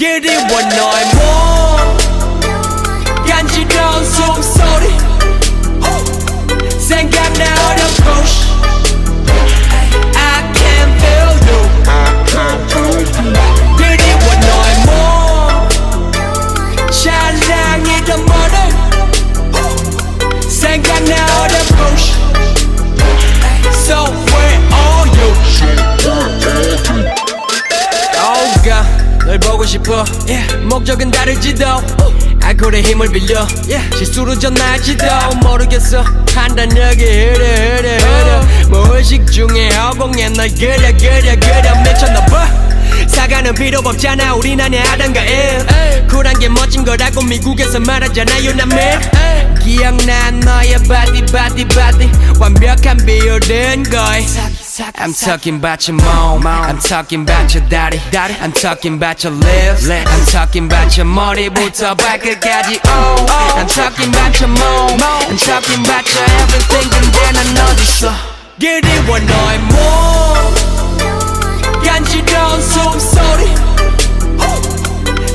그리워 너의 몸 간지러운 숨소리 생각나 어려 push I can feel you 그리워 너의 몸 찬란히던 머리 생각나 어려 push So where are you Oh God 널 보고 싶어 목적은 다를지도 알코올의 힘을 빌려 실수로 전할지도 모르겠어 판단력이 흐려 무의식 중에 허공에 널 그려 미쳤나봐 사과는 필요 없잖아 우린 아냐 하던가 쿨한 게 멋진 거라고 미국에서 말하잖아 You're not me 기억나 너의 body 완벽한 비율은 거의 I'm talking about your mom I'm talking about your daddy I'm talking about your lips I'm talking about your 머리부터 발끝까지 oh I'm talking about your mom I'm talking about your everything 근데 난 어딨어 그리워 너의 몸 간지러운 숨소리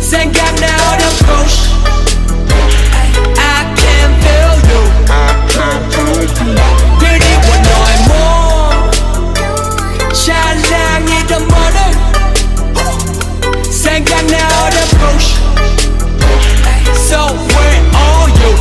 생각나 어려 push I can feel you 그리워 너의 몸 찬란히던 머리 생각나 어려 push So where are you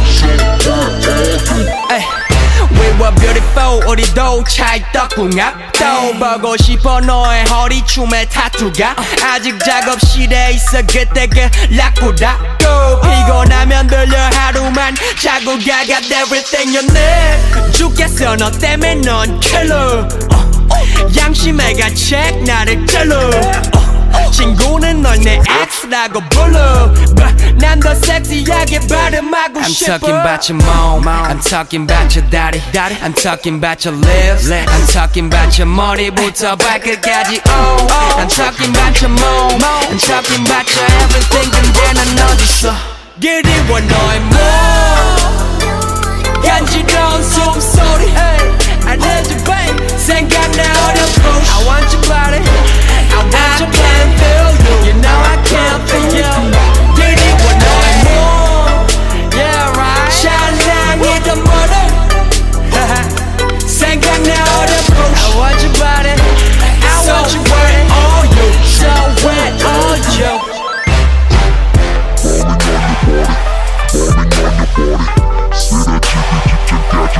We were beautiful 우리도 찰떡궁합도 보고 싶어 너의 허리춤에 타투가 아직 작업실에 있어 그때 그 락보다고 피곤하면 들려 하루만 자고 가 got everything you need 죽겠어 너 때문에 넌 killer 양심해가 check 나를 찔러 친구는 널 내 X라고 불러 난 더 섹시하게 발음하고 싶어 I'm talking about your mom I'm talking about your daddy I'm talking about your lips I'm talking about your 머리부터 발끝까지 oh I'm talking about your mom I'm talking about your everything 근데 난 어딨어 그리워 너의 몸 간지러운 숨소리 I need you babe 생각나 어려 push I want your body I can't feel you You know I can't feel you 그리워 너의 몸 Yeah right 찬란히던 머리 생각나 어려 push I want your body I want you where are you So where are you Falling on your body See that chicky chick got